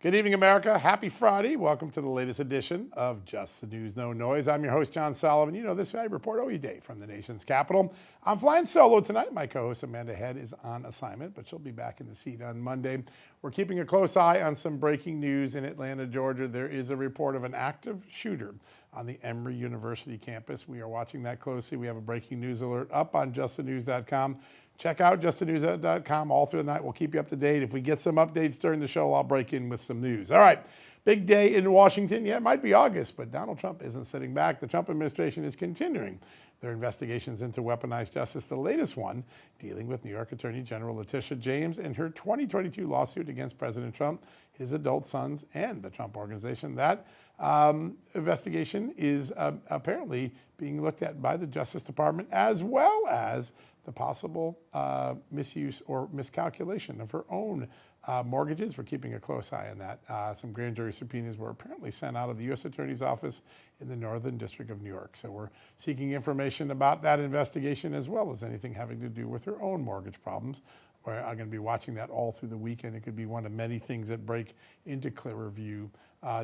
Good evening, America. Happy Friday. Welcome to the latest edition of Just the News, No Noise. I'm your host, John Sullivan. You know this, I report every day from the nation's capital. I'm flying solo tonight. My co-host, Amanda Head, is on assignment, but she'll be back in the seat on Monday. We're keeping a close eye on some breaking news in Atlanta, Georgia. There is a report of an active shooter on the Emory University campus. We are watching that closely. We have a breaking news alert up on justthenews.com. Check out justthenews.com all through the night. We'll keep you up to date. If we get some updates during the show, I'll break in with some news. All right, big day in Washington. Yeah, it might be August, but Donald Trump isn't sitting back. The Trump administration is continuing their investigations into weaponized justice. The latest one dealing with New York Attorney General Letitia James and her 2022 lawsuit against President Trump, his adult sons, and the Trump Organization. That investigation is apparently being looked at by the Justice Department, as well as the possible misuse or miscalculation of her own mortgages. We're keeping a close eye on that. Some grand jury subpoenas were apparently sent out of the U.S. Attorney's Office in the Northern District of New York. So we're seeking information about that investigation, as well as anything having to do with her own mortgage problems. We're going to be watching that all through the weekend. It could be one of many things that break into clearer view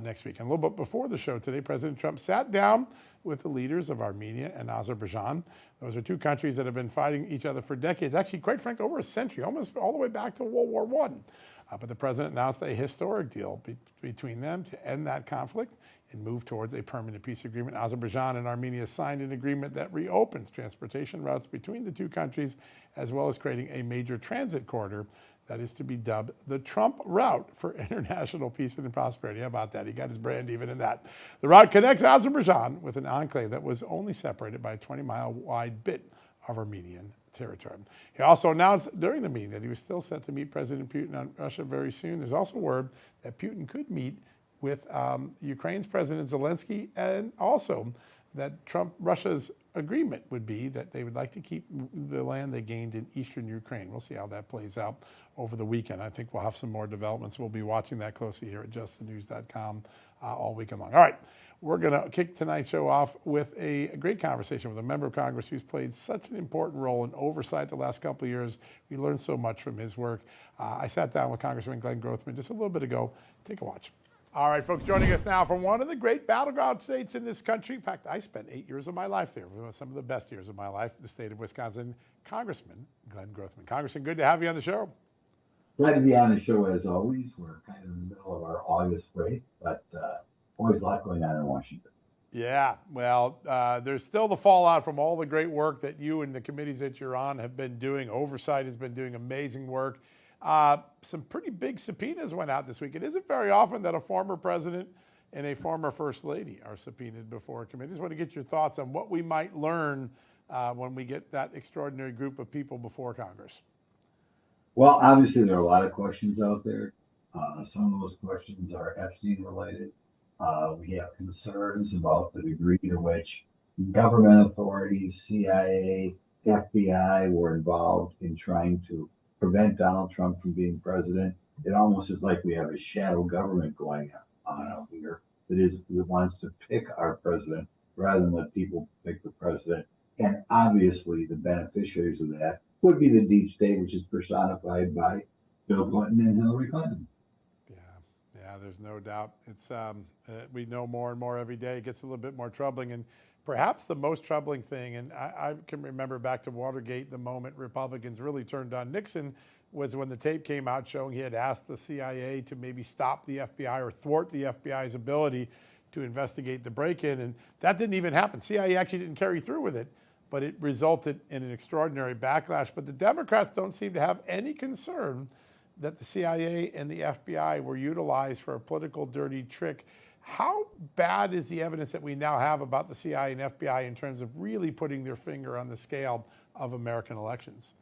next week. And a little bit before the show today, President Trump sat down with the leaders of Armenia and Azerbaijan. Those are two countries that have been fighting each other for decades, actually, quite frankly, over a century, almost all the way back to World War I. But the president announced a historic deal between them to end that conflict and move towards a permanent peace agreement. Azerbaijan and Armenia signed an agreement that reopens transportation routes between the two countries, as well as creating a major transit corridor that is to be dubbed the Trump route for international peace and prosperity. How about that? He got his brand even in that. The route connects Azerbaijan with an enclave that was only separated by a 20-mile wide bit of Armenian territory. He also announced during the meeting that he was still set to meet President Putin on Russia very soon. There's also word that Putin could meet with Ukraine's President Zelensky, and also that Russia's agreement would be that they would like to keep the land they gained in eastern Ukraine. We'll see how that plays out over the weekend. I think we'll have some more developments. We'll be watching that closely here at justthenews.com all weekend long. All right, we're going to kick tonight's show off with a great conversation with a member of Congress who's played such an important role in oversight the last couple of years. We learned so much from his work. I sat down with Congressman Glenn Grothman just a little bit ago. Take a watch. All right, folks, joining us now from one of the great battleground states in this country. In fact, I spent 8 years of my life there, some of the best years of my life, the state of Wisconsin, Congressman Glenn Grothman. Congressman, good to have you on the show. Glad to be on the show as always. We're kind of in the middle of our August break, but always a lot going on in Washington. Yeah, well, there's still the fallout from all the great work that you and the committees that you're on have been doing. Oversight has been doing amazing work. Some pretty big subpoenas went out this week. It isn't very often that a former president and a former first lady are subpoenaed before a committee. I just want to get your thoughts on what we might learn when we get that extraordinary group of people before Congress. Well, obviously, there are a lot of questions out there. Some of those questions are Epstein related. We have concerns about the degree to which government authorities, CIA, FBI were involved in trying to prevent Donald Trump from being president. It almost is like we have a shadow government going on out here that wants to pick our president rather than let people pick the president. And obviously the beneficiaries of that would be the deep state, which is personified by Bill Clinton and Hillary Clinton. Yeah, there's no doubt. It's we know more and more every day. It gets a little bit more troubling. And perhaps the most troubling thing, and I can remember back to Watergate, the moment Republicans really turned on Nixon was when the tape came out showing he had asked the CIA to maybe stop the FBI or thwart the FBI's ability to investigate the break-in. And that didn't even happen. CIA actually didn't carry through with it, but it resulted in an extraordinary backlash. But the Democrats don't seem to have any concern that the CIA and the FBI were utilized for a political dirty trick. How bad is the evidence that we now have about the CIA and FBI in terms of really putting their finger on the scale of American elections?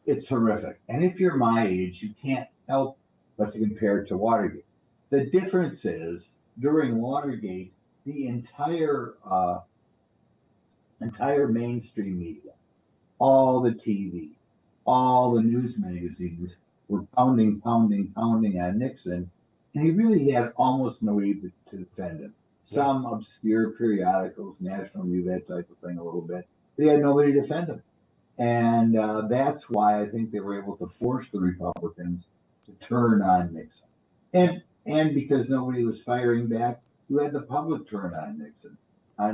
It's horrific. And if you're my age, you can't help but to compare it to Watergate. The difference is during Watergate, the entire mainstream media, all the TV, all the news magazines were pounding on Nixon, and he really had almost nobody to defend him. Some obscure periodicals, National Review, that type of thing a little bit. But he had nobody to defend him. And that's why I think they were able to force the Republicans to turn on Nixon. And And because nobody was firing back, you had the public turn on Nixon.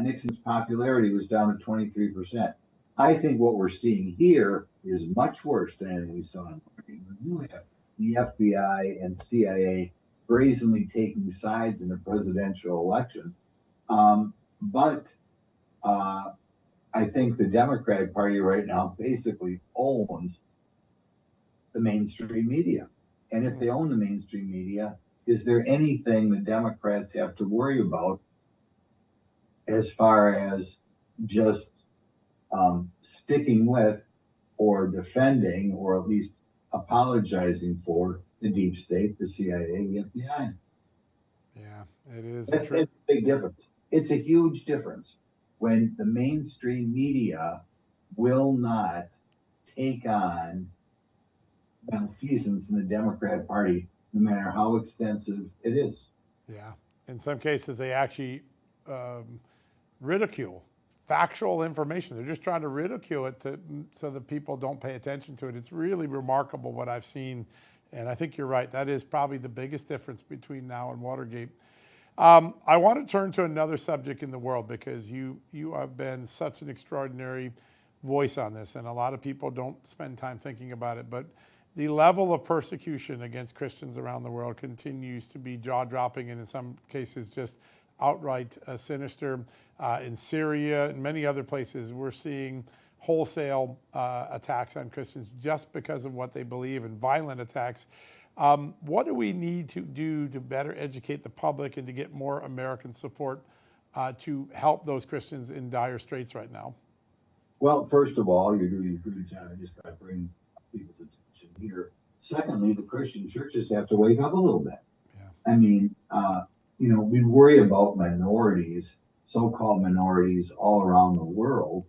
Nixon's popularity was down to 23%. I think what we're seeing here is much worse than anything we saw in Oregon. You have the FBI and CIA brazenly taking sides in a presidential election. But I think the Democratic Party right now basically owns the mainstream media. And if they own the mainstream media, is there anything the Democrats have to worry about as far as just sticking with or defending or at least apologizing for the deep state, the CIA, the FBI? Yeah, it is. That's a big difference. It's a huge difference when the mainstream media will not take on malfeasance in the Democrat Party, no matter how extensive it is. Yeah. In some cases, they actually ridicule factual information. They're just trying to ridicule it so that people don't pay attention to it. It's really remarkable what I've seen. And I think you're right. That is probably the biggest difference between now and Watergate. I want to turn to another subject in the world because you have been such an extraordinary voice on this, and a lot of people don't spend time thinking about it. But the level of persecution against Christians around the world continues to be jaw-dropping, and in some cases just outright sinister. In Syria and many other places, we're seeing wholesale attacks on Christians just because of what they believe, and violent attacks. What do we need to do to better educate the public and to get more American support to help those Christians in dire straits right now? Well, first of all, you're doing a good job just by bringing people's attention here. Secondly, the Christian churches have to wake up a little bit. Yeah. I mean, we worry about minorities, so-called minorities all around the world,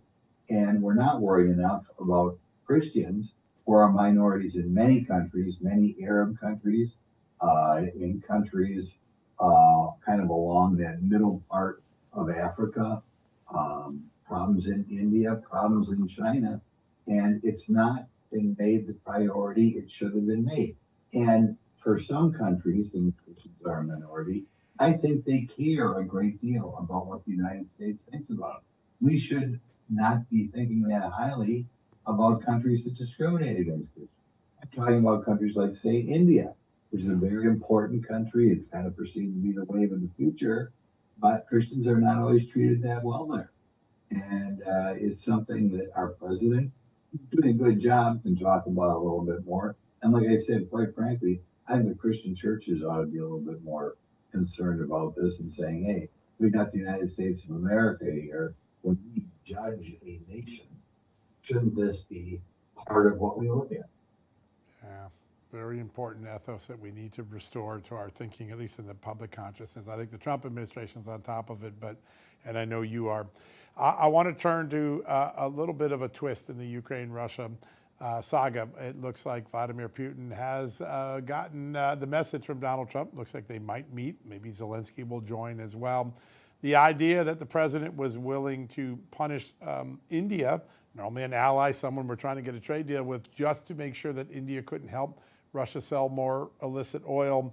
and we're not worried enough about Christians who are minorities in many countries, many Arab countries, in countries kind of along that middle part of Africa, problems in India, problems in China, and it's not been made the priority it should have been made. And for some countries, and Christians are a minority, I think they care a great deal about what the United States thinks about them. We should not be thinking that highly about countries that discriminate against Christians. I'm talking about countries like, say, India, which is a very important country. It's kind of perceived to be the wave of the future, but Christians are not always treated that well there. And it's something that our president, doing a good job, can talk about a little bit more. And like I said, quite frankly, I think the Christian churches ought to be a little bit more concerned about this and saying, hey, we got the United States of America here. When we judge a nation, shouldn't this be part of what we look at? Yeah, very important ethos that we need to restore to our thinking, at least in the public consciousness. I think the Trump administration's on top of it, and I know you are. I want to turn to a little bit of a twist in the Ukraine-Russia saga. It looks like Vladimir Putin has gotten the message from Donald Trump. Looks like they might meet. Maybe Zelensky will join as well. The idea that the president was willing to punish India, normally an ally, someone we're trying to get a trade deal with, just to make sure that India couldn't help Russia sell more illicit oil.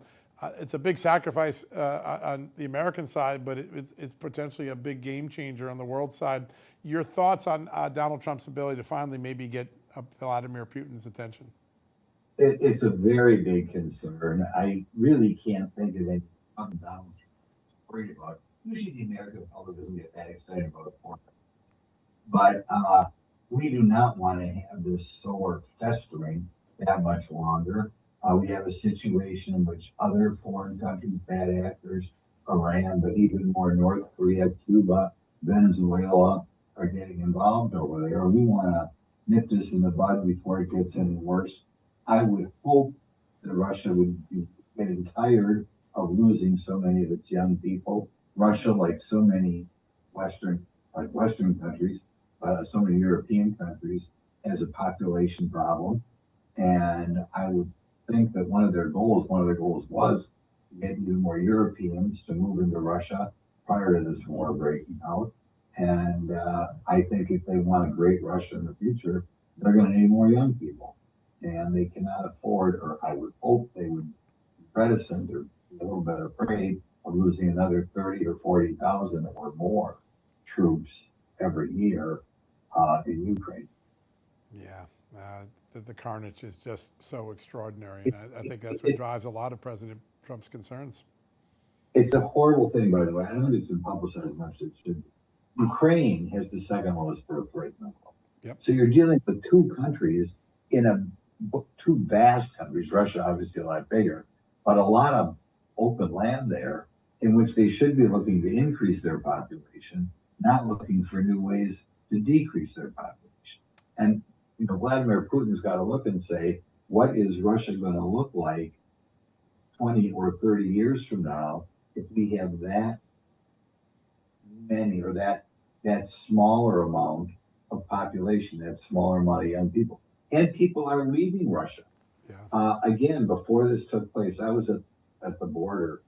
It's a big sacrifice on the American side, but it's potentially a big game changer on the world side. Your thoughts on Donald Trump's ability to finally maybe get Vladimir Putin's attention? It's a very big concern. I really can't think of anything Donald Trump is worried about. Usually the American public doesn't get that excited about it for him. But we do not want to have this sore festering that much longer. We have a situation in which other foreign countries, bad actors, Iran, but even more North Korea, Cuba, Venezuela are getting involved over there. We want to nip this in the bud before it gets any worse. I would hope that Russia would be getting tired of losing so many of its young people. Russia, like so many Western countries, so many European countries, has a population problem. And I would think that one of their goals was to get even more Europeans to move into Russia prior to this war breaking out. And I think if they want a great Russia in the future, they're going to need more young people. And they cannot afford, or I would hope they would be reticent or a little bit afraid of losing another 30 or 40,000 or more troops every year in Ukraine. Yeah, the carnage is just so extraordinary, and I think that's what drives a lot of President Trump's concerns. It's a horrible thing, by the way. I don't think it's been publicized much as it should be. Ukraine has the second lowest birth rate in the world. Yep. So you're dealing with two countries two vast countries, Russia obviously a lot bigger, but a lot of open land there in which they should be looking to increase their population, not looking for new ways to decrease their population. And Vladimir Putin's got to look and say, what is Russia going to look like 20 or 30 years from now if we have that many or that smaller amount of population, that smaller amount of young people? And people are leaving Russia. Yeah. Again, before this took place, I was at the border,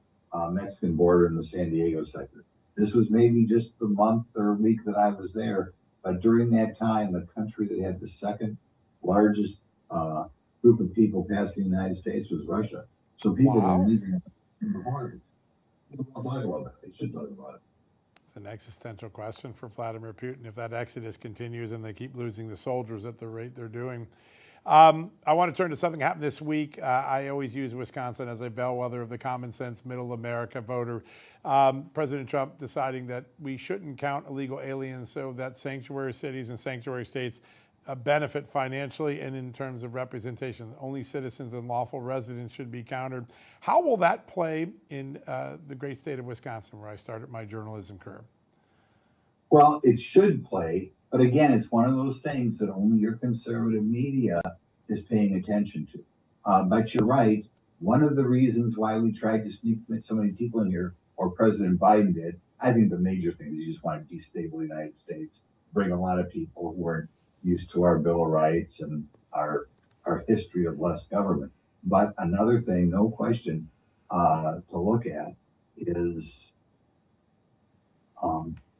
Mexican border in the San Diego sector. This was maybe just the month or week that I was there. But during that time, the country that had the second largest group of people passing the United States was Russia. So people Wow. were leaving before this. People don't talk about that. They should talk about it. It's an existential question for Vladimir Putin if that exodus continues and they keep losing the soldiers at the rate they're doing. I want to turn to something that happened this week. I always use Wisconsin as a bellwether of the common sense middle America voter. President Trump deciding that we shouldn't count illegal aliens so that sanctuary cities and sanctuary states benefit financially and in terms of representation. Only citizens and lawful residents should be counted. How will that play in the great state of Wisconsin, where I started my journalism career? Well, it should play, but again, it's one of those things that only your conservative media is paying attention to. But you're right. One of the reasons why we tried to sneak so many people in here, or President Biden did, I think the major thing is he just wanted to destabilize the United States, bring a lot of people who weren't used to our Bill of Rights and our history of less government. But another thing, no question, to look at is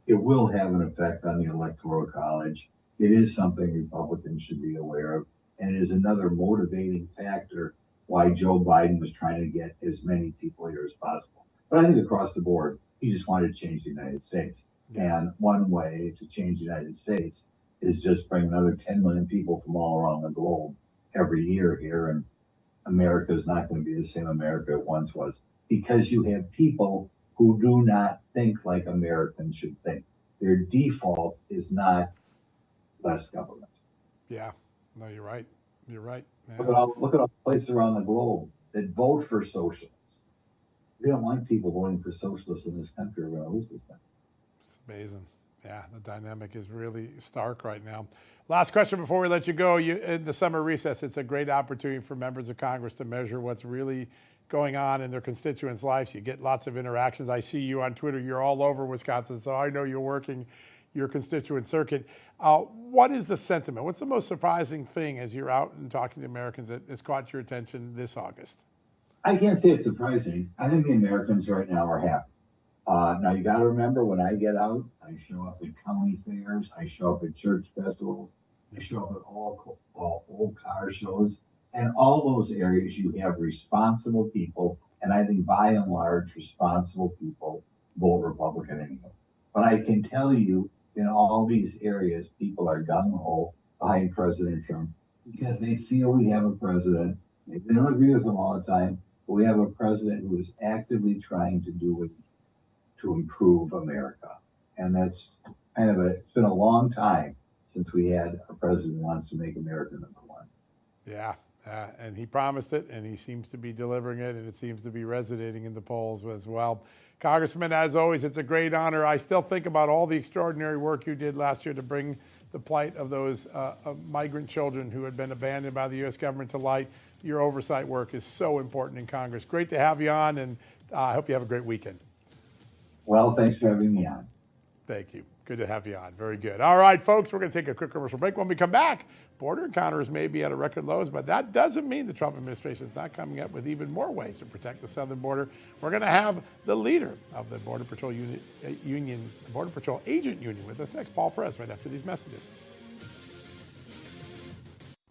it will have an effect on the Electoral College. It is something Republicans should be aware of, and it is another motivating factor why Joe Biden was trying to get as many people here as possible. But I think across the board, he just wanted to change the United States. Yeah. And one way to change the United States is just bring another 10 million people from all around the globe every year here. And America is not going to be the same America it once was, because you have people who do not think like Americans should think. Their default is not less government. Yeah, no, you're right. You're right. Yeah. Look at all the places around the globe that vote for socialists. We don't like people voting for socialists in this country. We're going to lose this country. It's amazing. Yeah, the dynamic is really stark right now. Last question before we let you go. In the summer recess, it's a great opportunity for members of Congress to measure what's really going on in their constituents' lives. You get lots of interactions. I see you on Twitter. You're all over Wisconsin, so I know you're working your constituent circuit. What is the sentiment? What's the most surprising thing as you're out and talking to Americans that has caught your attention this August? I can't say it's surprising. I think the Americans right now are happy. Now, you got to remember, when I get out, I show up at county fairs, I show up at church festivals, I show up at all old car shows, and all those areas you have responsible people, and I think by and large, responsible people vote Republican anyway. But I can tell you, in all these areas, people are gung-ho behind President Trump because they feel we have a president. They don't agree with him all the time, but we have a president who is actively trying to do it to improve America. And that's kind of it's been a long time since we had a president who wants to make America number one. Yeah, and he promised it, and he seems to be delivering it, and it seems to be resonating in the polls as well. Congressman, as always, it's a great honor. I still think about all the extraordinary work you did last year to bring the plight of those migrant children who had been abandoned by the U.S. government to light. Your oversight work is so important in Congress. Great to have you on, and I hope you have a great weekend. Well, thanks for having me on. Thank you. Good to have you on. Very good. All right, folks, we're going to take a quick commercial break. When we come back, border encounters may be at a record lows, but that doesn't mean the Trump administration is not coming up with even more ways to protect the southern border. We're going to have the leader of the Border Patrol Union, Border Patrol Agent Union with us next, Paul Perez, right after these messages.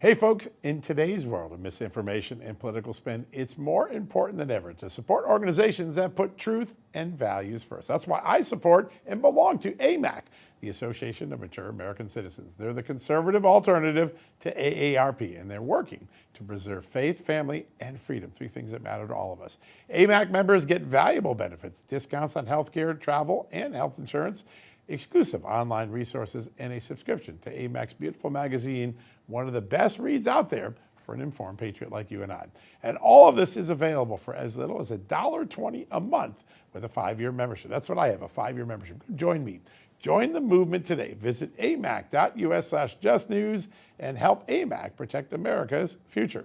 Hey folks, in today's world of misinformation and political spin, it's more important than ever to support organizations that put truth and values first. That's why I support and belong to AMAC, the Association of Mature American Citizens. They're the conservative alternative to AARP, and they're working to preserve faith, family, and freedom, three things that matter to all of us. AMAC members get valuable benefits, discounts on healthcare, travel, and health insurance, exclusive online resources, and a subscription to AMAC's beautiful magazine, one of the best reads out there for an informed patriot like you and I. And all of this is available for as little as $1.20 a month with a 5-year membership. That's what I have, a 5-year membership. Join me. Join the movement today. Visit amac.us/justnews and help AMAC protect America's future.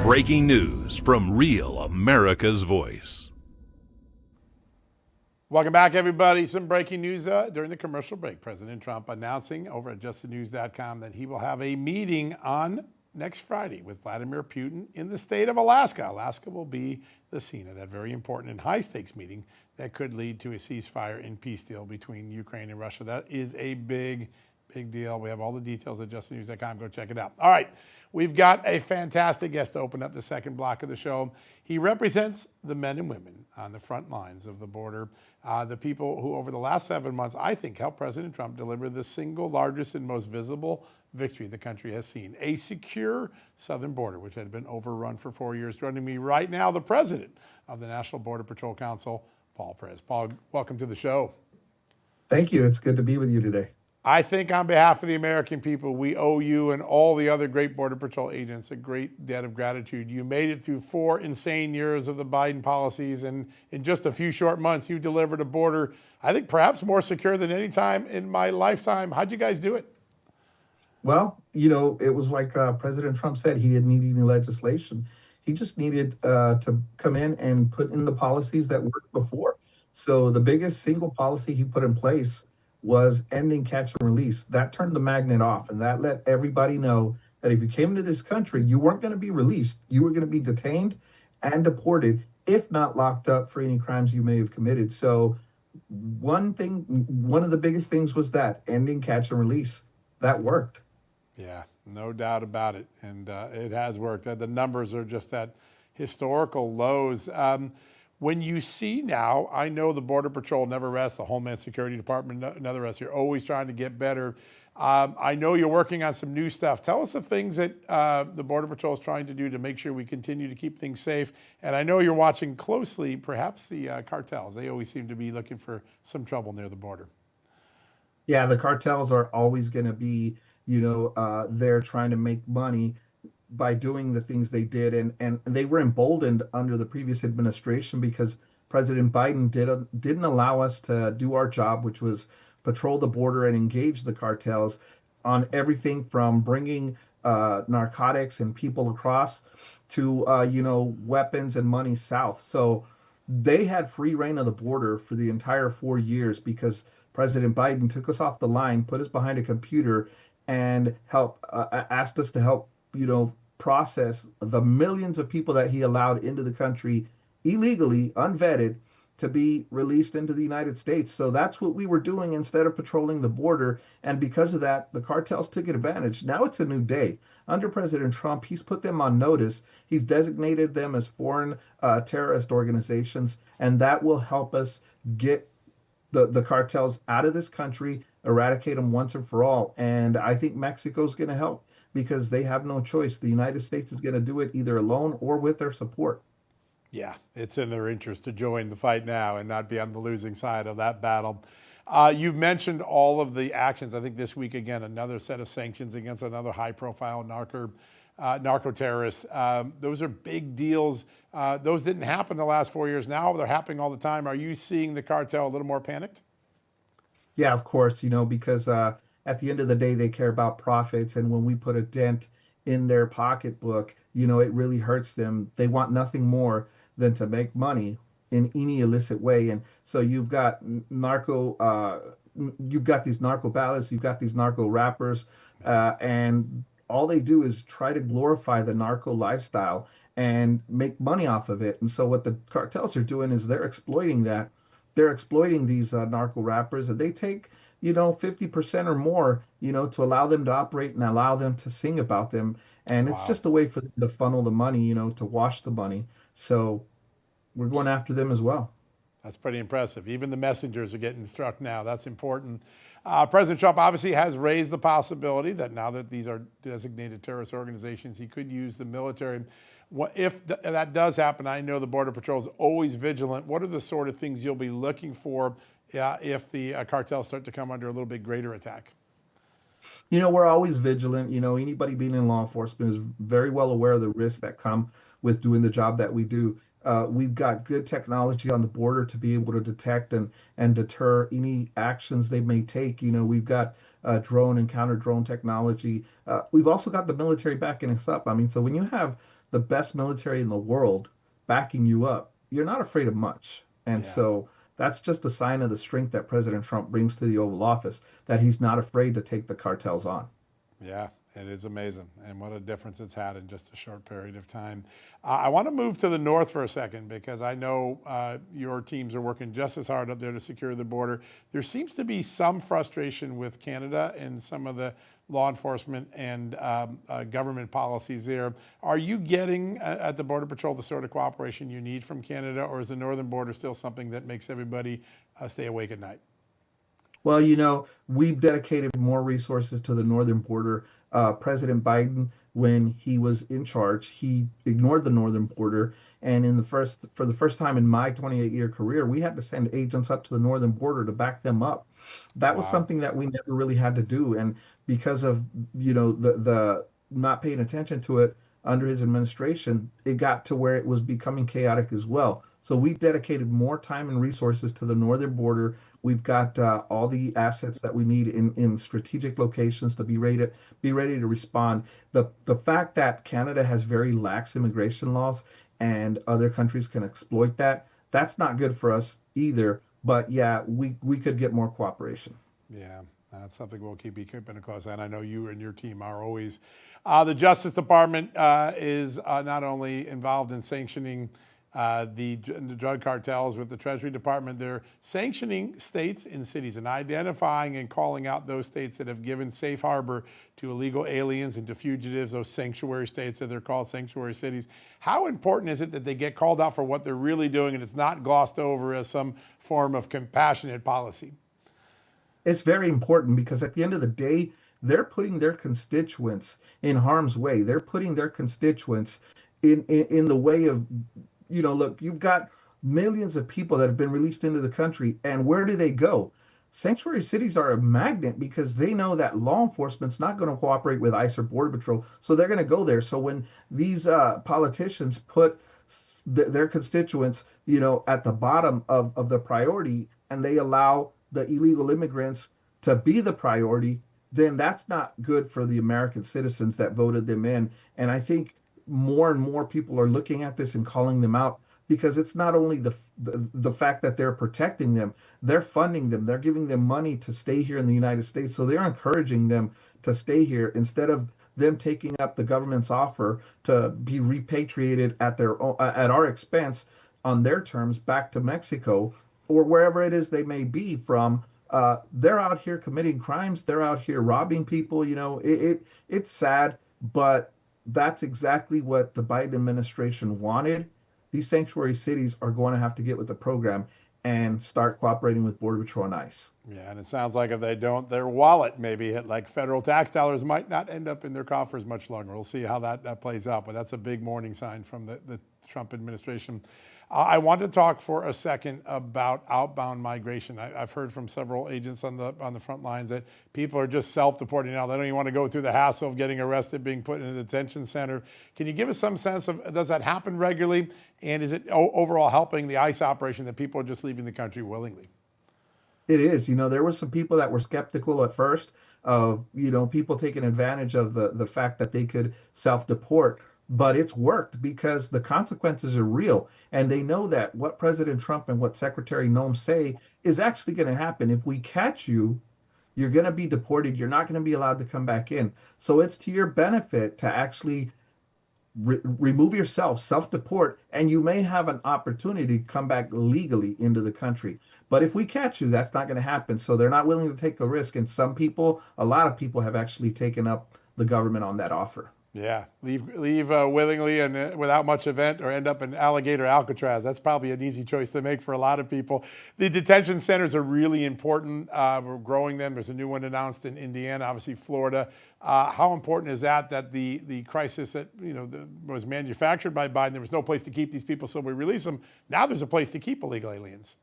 Breaking news from Real America's Voice. Welcome back, everybody. Some breaking news during the commercial break. President Trump announcing over at justthenews.com that he will have a meeting on next Friday with Vladimir Putin in the state of Alaska. Alaska will be the scene of that very important and high-stakes meeting that could lead to a ceasefire and peace deal between Ukraine and Russia. That is a big deal. We have all the details at justthenews.com. Go check it out. All right. We've got a fantastic guest to open up the second block of the show. He represents the men and women on the front lines of the border, the people who over the last 7 months, I think, helped President Trump deliver the single largest and most visible victory the country has seen, a secure southern border, which had been overrun for 4 years. Joining me right now, the president of the National Border Patrol Council, Paul Perez. Paul, welcome to the show. Thank you. It's good to be with you today. I think on behalf of the American people, we owe you and all the other great Border Patrol agents a great debt of gratitude. You made it through 4 insane years of the Biden policies, and in just a few short months, you delivered a border, I think perhaps more secure than any time in my lifetime. How'd you guys do it? Well, it was like President Trump said, he didn't need any legislation. He just needed to come in and put in the policies that worked before. So the biggest single policy he put in place was ending catch and release. That turned the magnet off, and that let everybody know that if you came into this country, you weren't going to be released. You were going to be detained and deported, if not locked up for any crimes you may have committed. So one of the biggest things was that ending catch and release. That worked. Yeah, no doubt about it. And it has worked. The numbers are just at historical lows. When you see now, I know the Border Patrol never rests, the Homeland Security Department never rests. You're always trying to get better. I know you're working on some new stuff. Tell us the things that the Border Patrol is trying to do to make sure we continue to keep things safe. And I know you're watching closely, perhaps the cartels. They always seem to be looking for some trouble near the border. Yeah, the cartels are always going to be, they're trying to make money by doing the things they did. And they were emboldened under the previous administration because President Biden didn't allow us to do our job, which was patrol the border and engage the cartels on everything from bringing narcotics and people across to, weapons and money south. So they had free reign of the border for the entire 4 years because President Biden took us off the line, put us behind a computer, and asked us to help process the millions of people that he allowed into the country illegally, unvetted, to be released into the United States. So that's what we were doing instead of patrolling the border. And because of that, the cartels took advantage. Now it's a new day. Under President Trump, he's put them on notice. He's designated them as foreign terrorist organizations, and that will help us get the cartels out of this country, eradicate them once and for all. And I think Mexico's going to help because they have no choice. The United States is going to do it either alone or with their support. Yeah, it's in their interest to join the fight now and not be on the losing side of that battle. You've mentioned all of the actions. I think this week, again, another set of sanctions against another high-profile narco terrorist. Those are big deals. Those didn't happen the last 4 years. Now they're happening all the time. Are you seeing the cartel a little more panicked? Yeah, of course, because at the end of the day, they care about profits. And when we put a dent in their pocketbook, it really hurts them. They want nothing more than to make money in any illicit way. And so you've got these narco ballads, you've got these narco rappers, and all they do is try to glorify the narco lifestyle and make money off of it. And so what the cartels are doing is they're exploiting that. They're exploiting these narco rappers, and they take 50% or more, to allow them to operate and allow them to sing about them. And it's Wow. just a way for them to funnel the money, to wash the money. So we're going after them as well. That's pretty impressive. Even the messengers are getting struck now. That's important. President Trump obviously has raised the possibility that now that these are designated terrorist organizations, he could use the military. If that does happen, I know the Border Patrol is always vigilant. What are the sort of things you'll be looking for if the cartels start to come under a little bit greater attack? We're always vigilant. Anybody being in law enforcement is very well aware of the risks that come with doing the job that we do. We've got good technology on the border to be able to detect and deter any actions they may take. We've got drone and counter drone technology. We've also got the military backing us up. I mean, so when you have the best military in the world backing you up, you're not afraid of much. And Yeah. so that's just a sign of the strength that President Trump brings to the Oval Office, that he's not afraid to take the cartels on. Yeah, it is amazing. And what a difference it's had in just a short period of time. I want to move to the north for a second because I know your teams are working just as hard up there to secure the border. There seems to be some frustration with Canada and some of the law enforcement and government policies there. Are you getting at the Border Patrol the sort of cooperation you need from Canada, or is the northern border still something that makes everybody stay awake at night? Well, we've dedicated more resources to the northern border. President Biden, when he was in charge, he ignored the northern border. And for the first time in my 28-year career, we had to send agents up to the northern border to back them up. That was Wow. something that we never really had to do. And because of, the not paying attention to it under his administration, it got to where it was becoming chaotic as well. So we dedicated more time and resources to the northern border. We've got all the assets that we need in strategic locations to be ready to respond. The fact that Canada has very lax immigration laws and other countries can exploit that's not good for us either. But yeah, we could get more cooperation. Yeah, that's something we'll keep keeping a close eye on. I know you and your team are always. The Justice Department is not only involved in sanctioning the drug cartels with the Treasury Department, they're sanctioning states and cities and identifying and calling out those states that have given safe harbor to illegal aliens and to fugitives, those sanctuary states that they're called sanctuary cities. How important is it that they get called out for what they're really doing and it's not glossed over as some form of compassionate policy? It's very important because at the end of the day, they're putting their constituents in harm's way. They're putting their constituents in the way of, look, you've got millions of people that have been released into the country, and where do they go? Sanctuary cities are a magnet because they know that law enforcement's not going to cooperate with ICE or Border Patrol, so they're going to go there. So when these politicians put their constituents, at the bottom of the priority, and they allow the illegal immigrants to be the priority, then that's not good for the American citizens that voted them in. And I think more and more people are looking at this and calling them out because it's not only the fact that they're protecting them, they're funding them, they're giving them money to stay here in the United States. So they're encouraging them to stay here instead of them taking up the government's offer to be repatriated at at our expense on their terms back to Mexico or wherever it is they may be from. They're out here committing crimes. They're out here robbing people. It's sad, but that's exactly what the Biden administration wanted. These sanctuary cities are going to have to get with the program and start cooperating with Border Patrol and ICE. Yeah, and it sounds like if they don't, their wallet maybe hit like federal tax dollars might not end up in their coffers much longer. We'll see how that plays out, but that's a big warning sign from the Trump administration. I want to talk for a second about outbound migration. I've heard from several agents on the front lines that people are just self-deporting now. They don't even want to go through the hassle of getting arrested, being put in a detention center. Can you give us some sense of, does that happen regularly? And is it overall helping the ICE operation that people are just leaving the country willingly? It is. There were some people that were skeptical at first of, people taking advantage of the fact that they could self-deport, but it's worked because the consequences are real. And they know that what President Trump and what Secretary Noem say is actually going to happen. If we catch you, you're going to be deported. You're not going to be allowed to come back in. So it's to your benefit to actually remove yourself, self-deport, and you may have an opportunity to come back legally into the country. But if we catch you, that's not going to happen. So they're not willing to take the risk. And some people, a lot of people have actually taken up the government on that offer. Yeah, leave willingly and without much event, or end up in alligator Alcatraz. That's probably an easy choice to make for a lot of people. The detention centers are really important. We're growing them. There's a new one announced in Indiana, obviously Florida. How important is that the crisis that was manufactured by Biden, there was no place to keep these people, so we release them. Now there's a place to keep illegal aliens.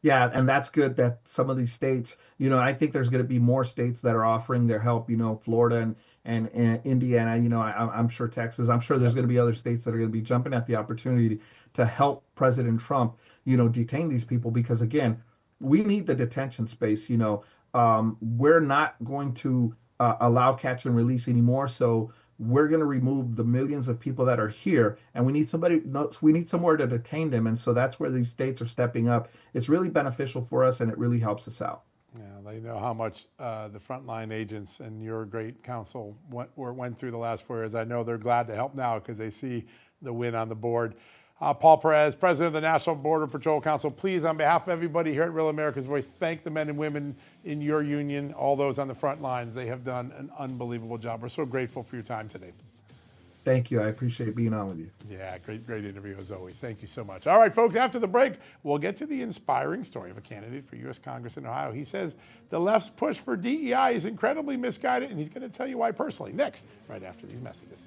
Yeah, and that's good that some of these states, I think there's going to be more states that are offering their help, Florida and Indiana, I'm sure Texas, I'm sure there's going to be other states that are going to be jumping at the opportunity to help President Trump, detain these people because, again, we need the detention space. We're not going to allow catch and release anymore. So we're going to remove the millions of people that are here, and we need somewhere to detain them. And so that's where these states are stepping up. It's really beneficial for us, and it really helps us out. Yeah, they know how much the frontline agents and your great counsel went through the last 4 years. I know they're glad to help now because they see the win on the board. Paul Perez, President of the National Border Patrol Council, please, on behalf of everybody here at Real America's Voice, thank the men and women in your union, all those on the front lines. They have done an unbelievable job. We're so grateful for your time today. Thank you. I appreciate being on with you. Yeah, great interview as always. Thank you so much. All right, folks, after the break, we'll get to the inspiring story of a candidate for U.S. Congress in Ohio. He says the left's push for DEI is incredibly misguided, and he's going to tell you why personally. Next, right after these messages.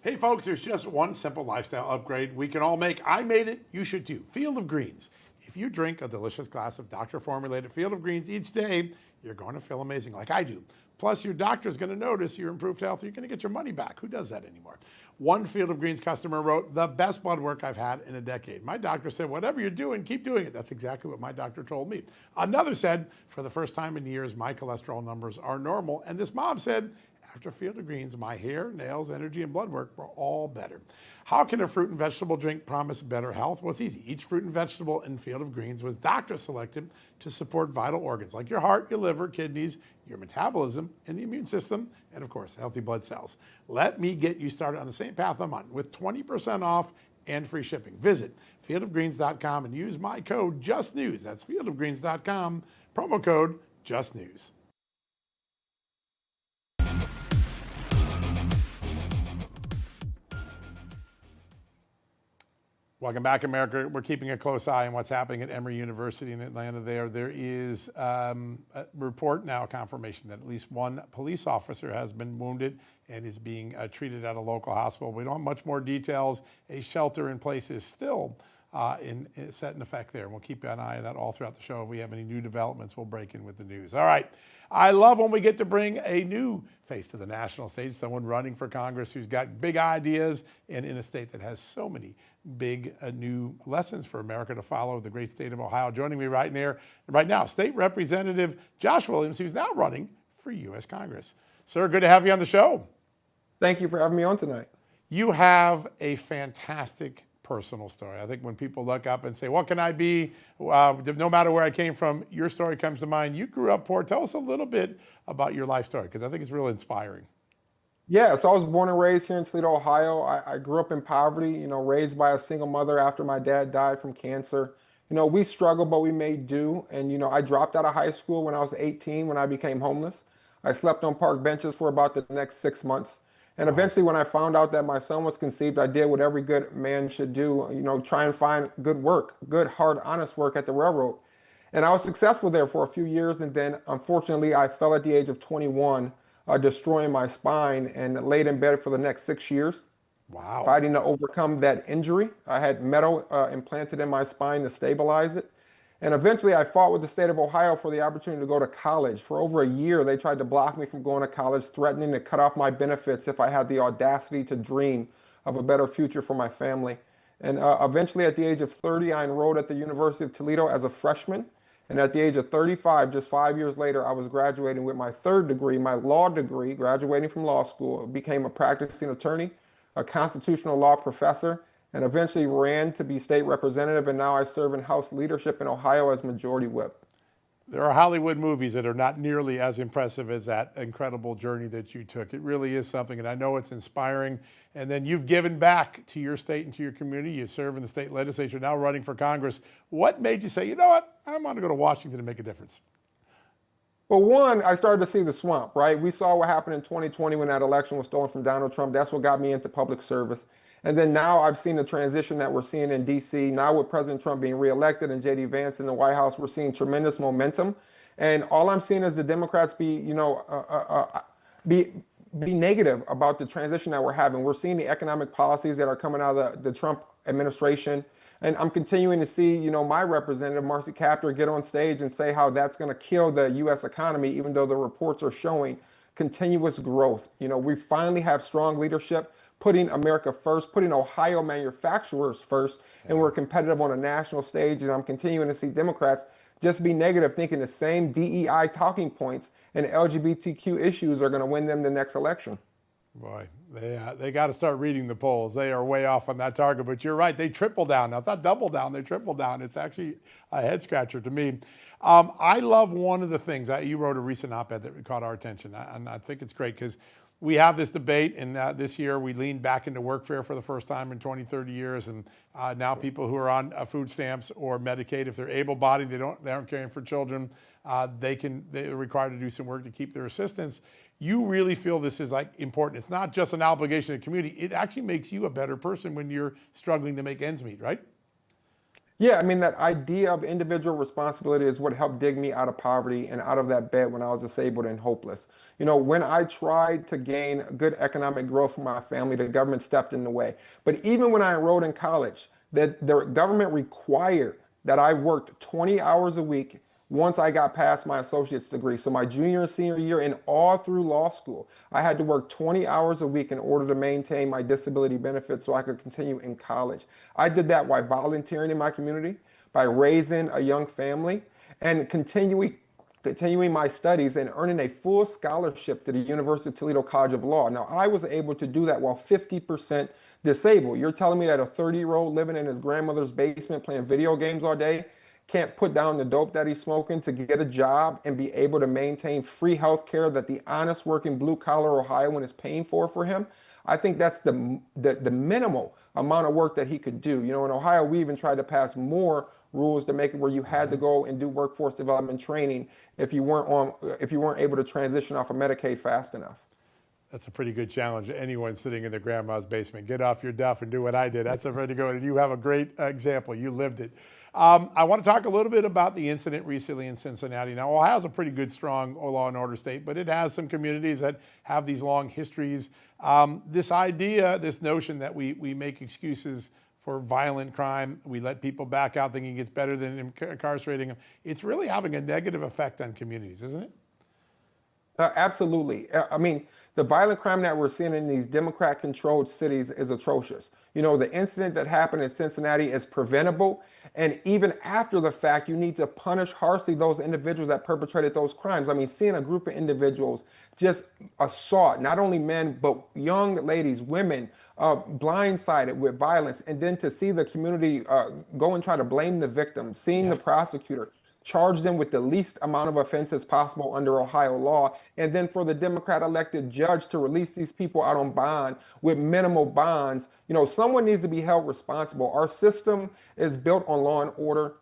Hey folks, there's just one simple lifestyle upgrade we can all make. I made it, you should too. Field of Greens. If you drink a delicious glass of doctor-formulated Field of Greens each day, you're going to feel amazing like I do. Plus, your doctor's going to notice your improved health. You're going to get your money back. Who does that anymore? One Field of Greens customer wrote, the best blood work I've had in a decade. My doctor said, whatever you're doing, keep doing it. That's exactly what my doctor told me. Another said, for the first time in years, my cholesterol numbers are normal. And this mom said, after Field of Greens, my hair, nails, energy, and blood work were all better. How can a fruit and vegetable drink promise better health? Well, it's easy. Each fruit and vegetable in Field of Greens was doctor selected to support vital organs like your heart, your liver, kidneys, your metabolism, and the immune system, and of course, healthy blood cells. Let me get you started on the same path I'm on with 20% off and free shipping. Visit fieldofgreens.com and use my code JUSTNEWS. That's fieldofgreens.com, promo code JUSTNEWS. Welcome back, America. We're keeping a close eye on what's happening at Emory University in Atlanta there is a report now, confirmation that at least one police officer has been wounded and is being treated at a local hospital. We don't have much more details. A shelter in place is still set in effect there. And we'll keep an eye on that all throughout the show. If we have any new developments, we'll break in with the news. All right. I love when we get to bring a new face to the national stage, someone running for Congress who's got big ideas and in a state that has so many big new lessons for America to follow, the great state of Ohio. Joining me right now, State Representative Josh Williams, who's now running for U.S. Congress. Sir, good to have you on the show. Thank you for having me on tonight. You have a fantastic personal story. I think when people look up and say, what can I be? No matter where I came from, your story comes to mind. You grew up poor. Tell us a little bit about your life story, because I think it's real inspiring. Yeah, so I was born and raised here in Toledo, Ohio. I grew up in poverty, raised by a single mother after my dad died from cancer. We struggled, but we made do. And, I dropped out of high school when I was 18 when I became homeless. I slept on park benches for about the next 6 months. And eventually, when I found out that my son was conceived, I did what every good man should do, try and find good work, good, hard, honest work at the railroad. And I was successful there for a few years. And then, unfortunately, I fell at the age of 21, destroying my spine, and laid in bed for the next 6 years. Wow. Fighting to overcome that injury. I had metal implanted in my spine to stabilize it. And eventually I fought with the state of Ohio for the opportunity to go to college. For over a year, they tried to block me from going to college, threatening to cut off my benefits if I had the audacity to dream of a better future for my family. And eventually at the age of 30, I enrolled at the University of Toledo as a freshman. And at the age of 35, just 5 years later, I was graduating with my third degree, my law degree, graduating from law school, became a practicing attorney, a constitutional law professor, and eventually ran to be state representative, and now I serve in House leadership in Ohio as majority whip. There are Hollywood movies that are not nearly as impressive as that incredible journey that you took. It really is something, and I know it's inspiring. And then you've given back to your state and to your community. You serve in the state legislature, now running for Congress. What made you say, you know what, I'm going to go to Washington to make a difference? Well, one, I started to see the swamp, right? We saw what happened in 2020 when that election was stolen from Donald Trump. That's what got me into public service. And then now I've seen the transition that we're seeing in D.C. Now with President Trump being reelected and J.D. Vance in the White House, we're seeing tremendous momentum. And all I'm seeing is the Democrats be negative about the transition that we're having. We're seeing the economic policies that are coming out of the Trump administration. And I'm continuing to see, my representative, Marcy Kaptur, get on stage and say how that's going to kill the U.S. economy, even though the reports are showing continuous growth. We finally have strong leadership, putting America first, putting Ohio manufacturers first, and we're competitive on a national stage. And I'm continuing to see Democrats just be negative, thinking the same DEI talking points and LGBTQ issues are going to win them the next election. Boy, they got to start reading the polls. They are way off on that target, but you're right. They triple down. Now, it's not double down. They triple down. It's actually a head scratcher to me. I love one of the things. You wrote a recent op-ed that caught our attention, and I think it's great because we have this debate, and this year we leaned back into workfare for the first time in 20, 30 years, and now people who are on food stamps or Medicaid, if they're able-bodied, they aren't caring for children, they're required to do some work to keep their assistance. You really feel this is important. It's not just an obligation to the community. It actually makes you a better person when you're struggling to make ends meet, right? Yeah, I mean, that idea of individual responsibility is what helped dig me out of poverty and out of that bed when I was disabled and hopeless. When I tried to gain good economic growth for my family, the government stepped in the way. But even when I enrolled in college, the government required that I worked 20 hours a week once I got past my associate's degree. So my junior and senior year and all through law school, I had to work 20 hours a week in order to maintain my disability benefits so I could continue in college. I did that by volunteering in my community, by raising a young family, and continuing my studies and earning a full scholarship to the University of Toledo College of Law. Now, I was able to do that while 50% disabled. You're telling me that a 30-year-old living in his grandmother's basement playing video games all day can't put down the dope that he's smoking to get a job and be able to maintain free health care that the honest working blue-collar Ohioan is paying for him? I think that's the minimal amount of work that he could do. In Ohio, we even tried to pass more rules to make it where you had to go and do workforce development training if you weren't able to transition off of Medicaid fast enough. That's a pretty good challenge to anyone sitting in their grandma's basement. Get off your duff and do what I did. That's a pretty good, and you have a great example. You lived it. I want to talk a little bit about the incident recently in Cincinnati. Now, Ohio's a pretty good, strong law and order state, but it has some communities that have these long histories. This notion that we make excuses for violent crime, we let people back out thinking it's better than incarcerating them, it's really having a negative effect on communities, isn't it? Absolutely. I mean, the violent crime that we're seeing in these Democrat-controlled cities is atrocious. The incident that happened in Cincinnati is preventable. And even after the fact, you need to punish harshly those individuals that perpetrated those crimes. I mean, seeing a group of individuals just assault, not only men, but young ladies, women, blindsided with violence. And then to see the community go and try to blame the victim, seeing the prosecutor charge them with the least amount of offenses possible under Ohio law, and then for the Democrat-elected judge to release these people out on bond with minimal bonds. Someone needs to be held responsible. Our system is built on law and order.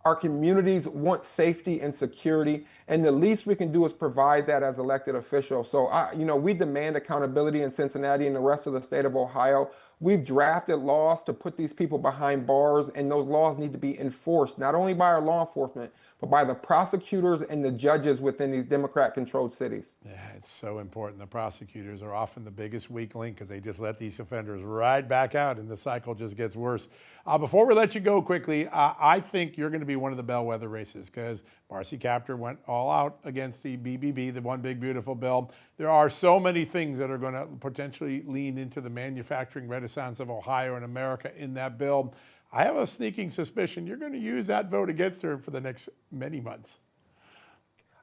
Our communities want safety and security, and the least we can do is provide that as elected officials. So, we demand accountability in Cincinnati and the rest of the state of Ohio. We've drafted laws to put these people behind bars, and those laws need to be enforced, not only by our law enforcement, but by the prosecutors and the judges within these Democrat-controlled cities. Yeah, it's so important. The prosecutors are often the biggest weak link because they just let these offenders right back out, and the cycle just gets worse. Before we let you go quickly, I think you're going to be one of the bellwether races because Marcy Kaptur went all out against the BBB, the One Big Beautiful Bill. There are so many things that are going to potentially lean into the manufacturing renaissance of Ohio and America in that bill. I have a sneaking suspicion you're going to use that vote against her for the next many months.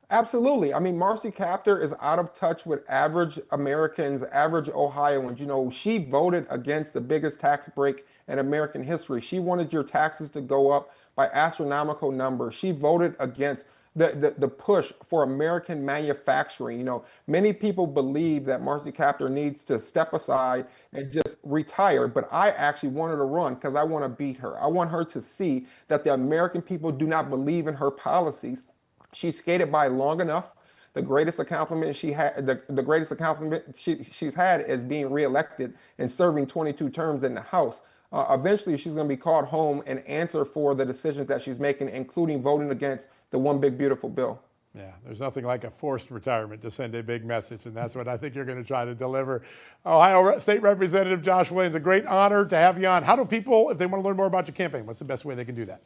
Absolutely. I mean, Marcy Kaptur is out of touch with average Americans, average Ohioans. She voted against the biggest tax break in American history. She wanted your taxes to go up by astronomical numbers. She voted against the push for American manufacturing. Many people believe that Marcy Kaptur needs to step aside and just retire, but I actually want her to run because I want to beat her. I want her to see that the American people do not believe in her policies. She skated by long enough. The greatest accomplishment the greatest accomplishment she's had is being reelected and serving 22 terms in the House. Eventually, she's going to be called home and answer for the decisions that she's making, including voting against the One Big Beautiful Bill. Yeah, there's nothing like a forced retirement to send a big message, and that's what I think you're going to try to deliver. Ohio State Representative Josh Williams, a great honor to have you on. How do people, if they want to learn more about your campaign, what's the best way they can do that?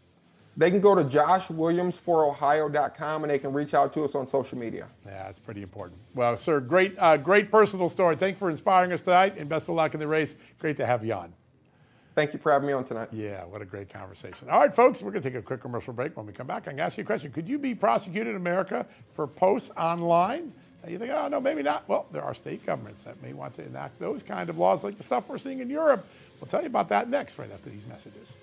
They can go to joshwilliamsforohio.com and they can reach out to us on social media. Yeah, that's pretty important. Well, sir, great personal story. Thanks for inspiring us tonight, and best of luck in the race. Great to have you on. Thank you for having me on tonight. Yeah, what a great conversation. All right, folks, we're going to take a quick commercial break. When we come back, I can ask you a question. Could you be prosecuted in America for posts online? You think, oh, no, maybe not. Well, there are state governments that may want to enact those kind of laws like the stuff we're seeing in Europe. We'll tell you about that next, right after these messages.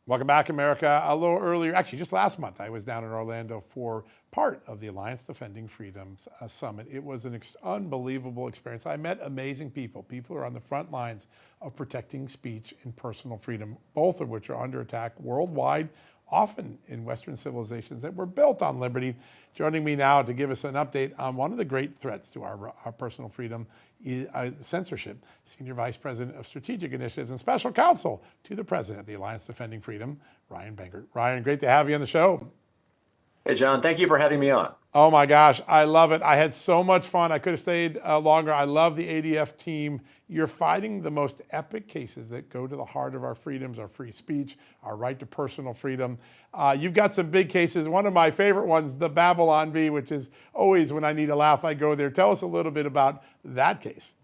Welcome back, America. A little earlier, actually just last month, I was down in Orlando for part of the Alliance Defending Freedom's summit. It was an unbelievable experience. I met amazing people who are on the front lines of protecting speech and personal freedom, both of which are under attack worldwide, often in Western civilizations that were built on liberty. Joining me now to give us an update on one of the great threats to our personal freedom is censorship, Senior Vice President of Strategic Initiatives and Special Counsel to the President of the Alliance Defending Freedom, Ryan Bangert. Ryan, great to have you on the show. Hey, John, thank you for having me on. Oh my gosh, I love it. I had so much fun. I could have stayed longer. I love the ADF team. You're fighting the most epic cases that go to the heart of our freedoms, our free speech, our right to personal freedom. You've got some big cases. One of my favorite ones, the Babylon Bee, which is always when I need a laugh, I go there. Tell us a little bit about that case.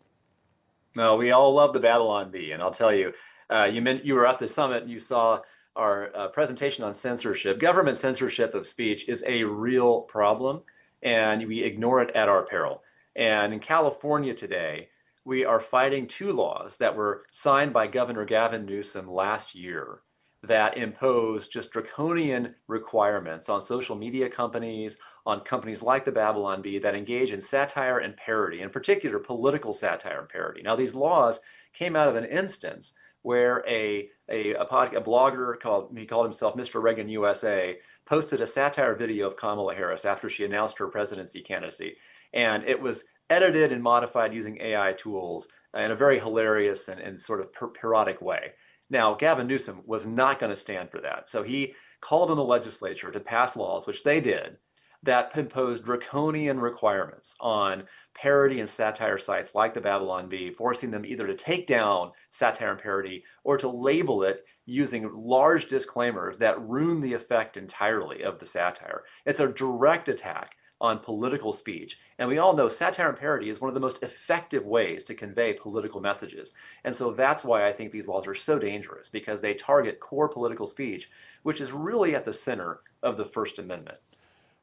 No, we all love the Babylon Bee, and I'll tell you, you were at the summit and you saw our presentation on censorship. Government censorship of speech is a real problem, and we ignore it at our peril. And in California today, we are fighting two laws that were signed by Governor Gavin Newsom last year that impose just draconian requirements on social media companies, on companies like the Babylon Bee that engage in satire and parody, in particular political satire and parody. Now, these laws came out of an instance where a blogger he called himself Mr. Reagan USA, posted a satire video of Kamala Harris after she announced her presidency candidacy. And it was edited and modified using AI tools in a very hilarious and sort of parodic way. Now, Gavin Newsom was not going to stand for that. So he called on the legislature to pass laws, which they did, that imposed draconian requirements on parody and satire sites like the Babylon Bee, forcing them either to take down satire and parody or to label it using large disclaimers that ruin the effect entirely of the satire. It's a direct attack on political speech. And we all know satire and parody is one of the most effective ways to convey political messages. And so that's why I think these laws are so dangerous, because they target core political speech, which is really at the center of the First Amendment.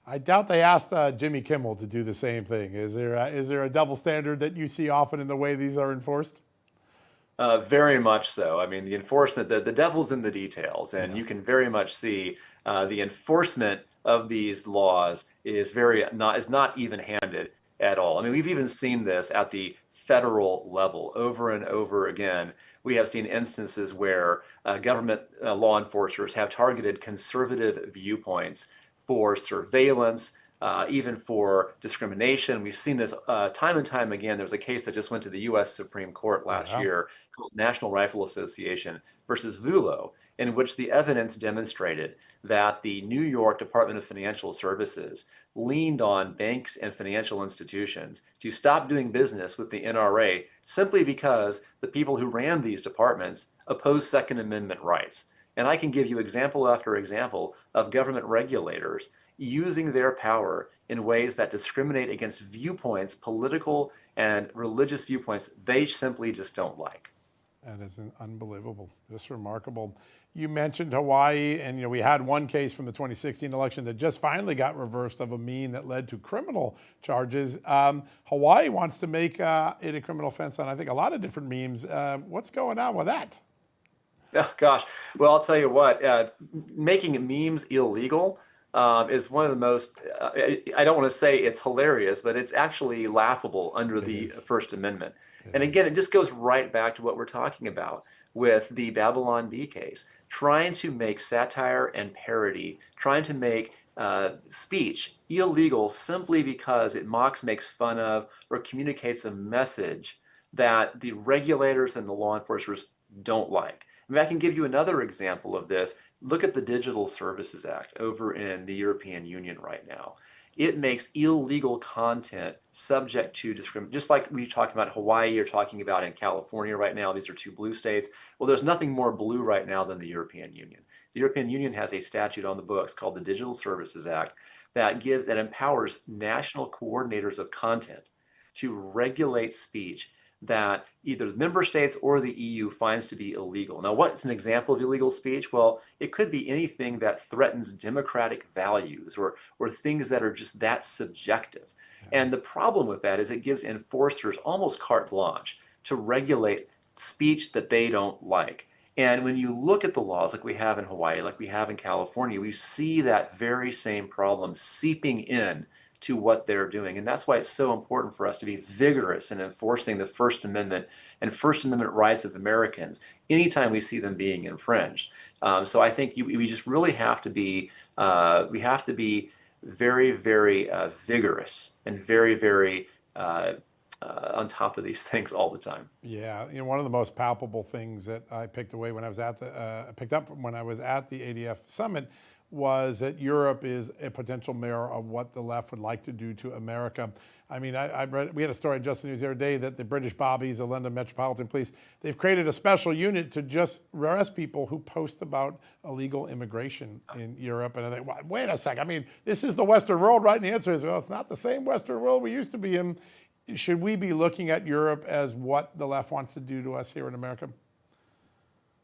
I doubt they asked Jimmy Kimmel to do the same thing. Is there a double standard that you see often in the way these are enforced? Very much so. I mean, the enforcement, the devil's in the details, and you can very much see the enforcement of these laws is not even-handed at all. I mean, we've even seen this at the federal level over and over again. We have seen instances where government law enforcers have targeted conservative viewpoints for surveillance, even for discrimination. We've seen this time and time again. There was a case that just went to the U.S. Supreme Court last year called National Rifle Association versus Vulo, in which the evidence demonstrated that the New York Department of Financial Services leaned on banks and financial institutions to stop doing business with the NRA simply because the people who ran these departments opposed Second Amendment rights. And I can give you example after example of government regulators using their power in ways that discriminate against viewpoints, political and religious viewpoints they simply just don't like. That is unbelievable, just remarkable. You mentioned Hawaii, and we had one case from the 2016 election that just finally got reversed of a meme that led to criminal charges. Hawaii wants to make it a criminal offense on, I think, a lot of different memes. What's going on with that? Oh, gosh. Well, I'll tell you what, making memes illegal is one of the most, I don't want to say it's hilarious, but it's actually laughable under the First Amendment. And again, it just goes right back to what we're talking about with the Babylon Bee case, trying to make satire and parody, trying to make speech illegal simply because it mocks, makes fun of, or communicates a message that the regulators and the law enforcers don't like. I mean, I can give you another example of this. Look at the Digital Services Act over in the European Union right now. It makes illegal content subject to discrimination. Just like we talk about Hawaii, you're talking about in California right now. These are two blue states. Well, there's nothing more blue right now than the European Union. The European Union has a statute on the books called the Digital Services Act that empowers national coordinators of content to regulate speech that either the member states or the EU finds to be illegal. Now, what's an example of illegal speech? Well, it could be anything that threatens democratic values or things that are just that subjective. And the problem with that is it gives enforcers almost carte blanche to regulate speech that they don't like. And when you look at the laws like we have in Hawaii, like we have in California, we see that very same problem seeping in to what they're doing. And that's why it's so important for us to be vigorous in enforcing the First Amendment and First Amendment rights of Americans anytime we see them being infringed. So I think we just really have to be, very, very vigorous and very, very on top of these things all the time. Yeah, one of the most palpable things that I picked up when I was at the ADF summit was that Europe is a potential mirror of what the left would like to do to America. I mean, we had a story in Just the News the other day that the British Bobbies, the London Metropolitan Police, they've created a special unit to just arrest people who post about illegal immigration in Europe. And I think, wait a sec, I mean, this is the Western world, right? And the answer is, well, it's not the same Western world we used to be in. Should we be looking at Europe as what the left wants to do to us here in America?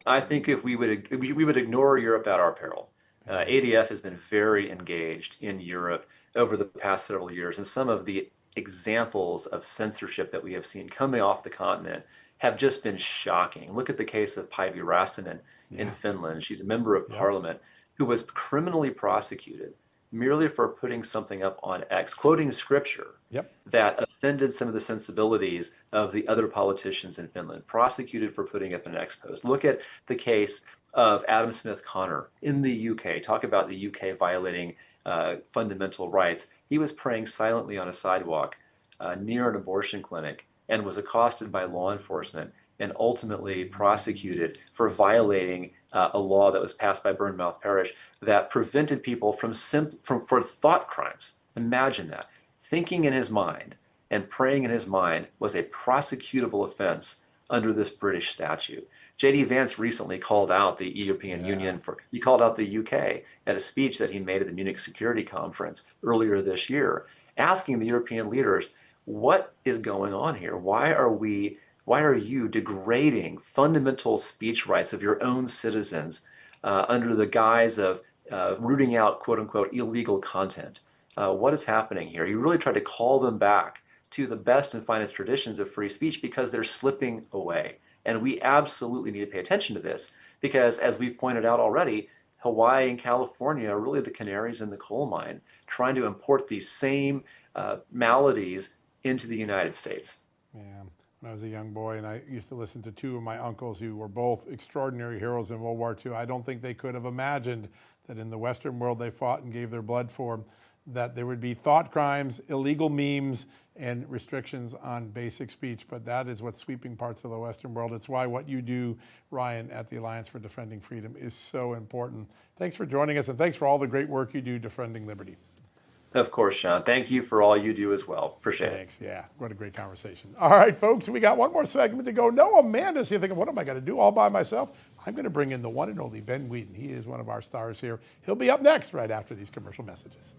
I think if we would ignore Europe at our peril. ADF has been very engaged in Europe over the past several years, and some of the examples of censorship that we have seen coming off the continent have just been shocking. Look at the case of Päivi Räsänen in Finland. She's a member of parliament who was criminally prosecuted merely for putting something up on X, quoting scripture that offended some of the sensibilities of the other politicians in Finland, prosecuted for putting up an X post. Look at the case of Adam Smith Connor in the UK. Talk about the UK violating fundamental rights. He was praying silently on a sidewalk near an abortion clinic and was accosted by law enforcement and ultimately prosecuted for violating a law that was passed by Bournemouth Parish that prevented people for thought crimes. Imagine that. Thinking in his mind and praying in his mind was a prosecutable offense under this British statute. J.D. Vance recently called out the European Union he called out the UK at a speech that he made at the Munich Security Conference earlier this year, asking the European leaders, what is going on here? Why are you degrading fundamental speech rights of your own citizens under the guise of rooting out quote unquote illegal content? What is happening here? You really try to call them back to the best and finest traditions of free speech because they're slipping away. And we absolutely need to pay attention to this because, as we've pointed out already, Hawaii and California are really the canaries in the coal mine, trying to import these same maladies into the United States. Yeah. When I was a young boy and I used to listen to two of my uncles who were both extraordinary heroes in World War II, I don't think they could have imagined that in the Western world they fought and gave their blood for, that there would be thought crimes, illegal memes, and restrictions on basic speech. But that is what's sweeping parts of the Western world. It's why what you do, Ryan, at the Alliance for Defending Freedom is so important. Thanks for joining us, and thanks for all the great work you do defending liberty. Of course, Sean. Thank you for all you do as well. Appreciate it. Thanks. Yeah, what a great conversation. All right, folks, we got one more segment to go. No Amanda's here thinking, what am I going to do all by myself? I'm going to bring in the one and only Ben Wheaton. He is one of our stars here. He'll be up next right after these commercial messages.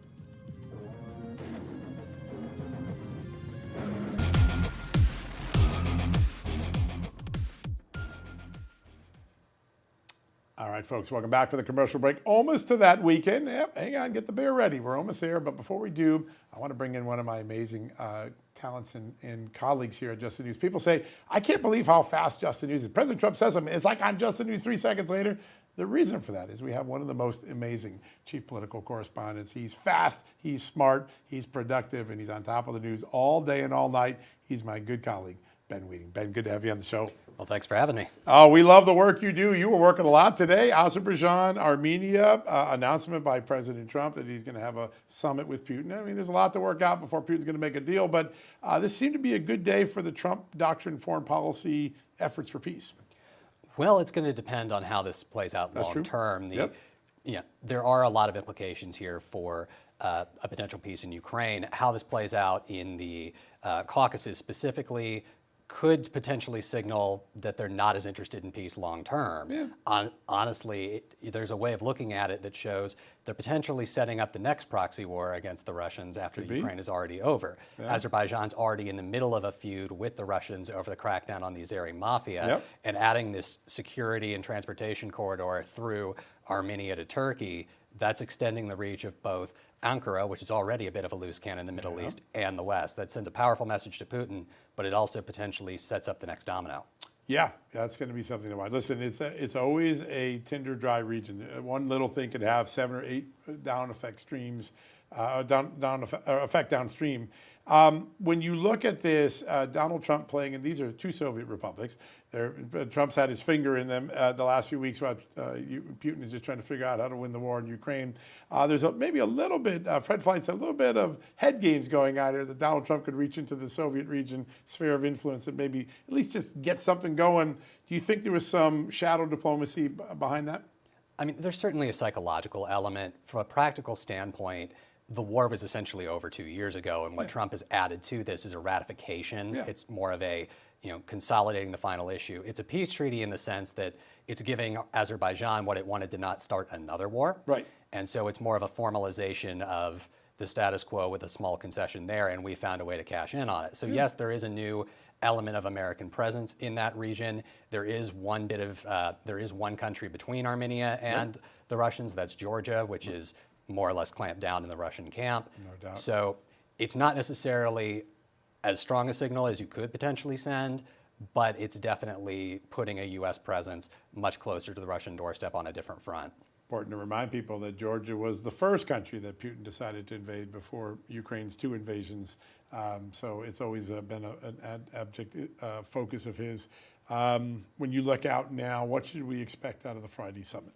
All right, folks, welcome back for the commercial break. Almost to that weekend. Yep, hang on, get the beer ready. We're almost there. But before we do, I want to bring in one of my amazing talents and colleagues here at Just the News. People say, I can't believe how fast Just the News is. President Trump says something. It's like on Just the News 3 seconds later. The reason for that is we have one of the most amazing chief political correspondents. He's fast, he's smart, he's productive, and he's on top of the news all day and all night. He's my good colleague, Ben Weeding. Ben, good to have you on the show. Well, thanks for having me. Oh, we love the work you do. You were working a lot today. Azerbaijan, Armenia, announcement by President Trump that he's going to have a summit with Putin. I mean, there's a lot to work out before Putin's going to make a deal, but this seemed to be a good day for the Trump doctrine foreign policy efforts for peace. Well, it's going to depend on how this plays out long term. There are a lot of implications here for a potential peace in Ukraine. How this plays out in the Caucasus specifically could potentially signal that they're not as interested in peace long term. Yeah. Honestly, there's a way of looking at it that shows they're potentially setting up the next proxy war against the Russians after Ukraine is already over. Yeah. Azerbaijan's already in the middle of a feud with the Russians over the crackdown on the Azeri mafia, and adding this security and transportation corridor through Armenia to Turkey, that's extending the reach of both Ankara, which is already a bit of a loose cannon in the Middle East, and the West. That sends a powerful message to Putin, but it also potentially sets up the next domino. Yeah, that's going to be something to watch. Listen, it's always a tinder dry region. One little thing could have 7 or 8 down effect streams, effect downstream. When you look at this, Donald Trump playing, and these are 2 Soviet republics. Trump's had his finger in them the last few weeks while Putin is just trying to figure out how to win the war in Ukraine. There's maybe a little bit, Fred Flight's a little bit of head games going on here that Donald Trump could reach into the Soviet region sphere of influence and maybe at least just get something going. Do you think there was some shadow diplomacy behind that? I mean, there's certainly a psychological element. From a practical standpoint, the war was essentially over 2 years ago, and what Trump has added to this is a ratification. It's more of a, consolidating the final issue. It's a peace treaty in the sense that it's giving Azerbaijan what it wanted to not start another war. Right. And so it's more of a formalization of the status quo with a small concession there, and we found a way to cash in on it. So yes, there is a new element of American presence in that region. There is one country between Armenia and the Russians. That's Georgia, which is more or less clamped down in the Russian camp. No doubt. So it's not necessarily as strong a signal as you could potentially send, but it's definitely putting a U.S. presence much closer to the Russian doorstep on a different front. Important to remind people that Georgia was the first country that Putin decided to invade before Ukraine's 2 invasions. So it's always been an abject focus of his. When you look out now, what should we expect out of the Friday summit?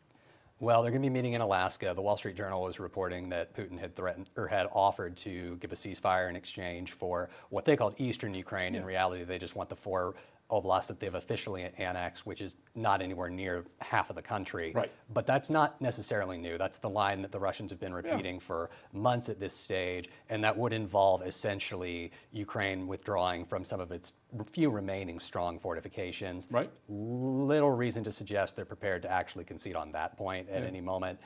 Well, they're going to be meeting in Alaska. The Wall Street Journal was reporting that Putin had threatened or had offered to give a ceasefire in exchange for what they called Eastern Ukraine. In reality, they just want the 4 oblasts that they've officially annexed, which is not anywhere near half of the country. Right. But that's not necessarily new. That's the line that the Russians have been repeating for months at this stage, and that would involve essentially Ukraine withdrawing from some of its few remaining strong fortifications. Right. Little reason to suggest they're prepared to actually concede on that point at any moment.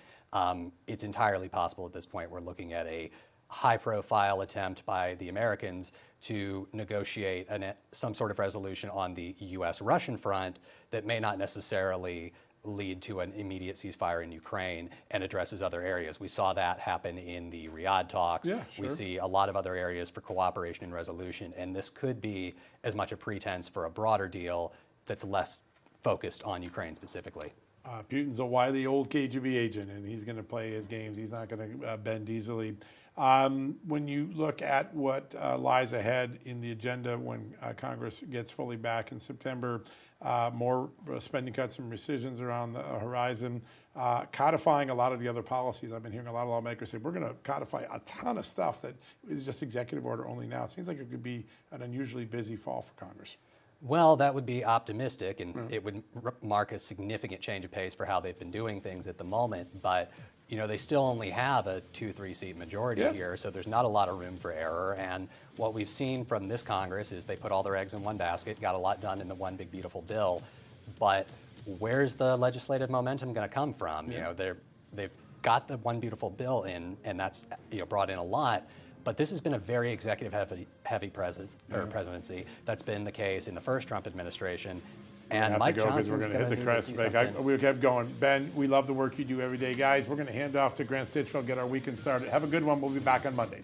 It's entirely possible at this point we're looking at a high-profile attempt by the Americans to negotiate some sort of resolution on the U.S.-Russian front that may not necessarily lead to an immediate ceasefire in Ukraine and addresses other areas. We saw that happen in the Riyadh talks. Yeah, sure. We see a lot of other areas for cooperation and resolution, and this could be as much a pretense for a broader deal that's less focused on Ukraine specifically. Putin's a wily old KGB agent, and he's going to play his games. He's not going to bend easily. When you look at what lies ahead in the agenda when Congress gets fully back in September, more spending cuts and rescissions around the horizon, codifying a lot of the other policies. I've been hearing a lot of lawmakers say, we're going to codify a ton of stuff that is just executive order only now. It seems like it could be an unusually busy fall for Congress. Well, that would be optimistic, and it would mark a significant change of pace for how they've been doing things at the moment. But they still only have a 2-3 seat majority here, so there's not a lot of room for error. And what we've seen from this Congress is they put all their eggs in one basket, got a lot done in the one big beautiful bill. But where's the legislative momentum going to come from? They've got the one beautiful bill in, and that's brought in a lot. But this has been a very executive heavy presidency. That's been the case in the first Trump administration. And have Mike to go because we're Johnson's going to hit the need crest see break. something. We kept going. Ben, we love the work you do every day, guys. We're going to hand off to Grant Stitchfield, get our weekend started. Have a good one. We'll be back on Monday.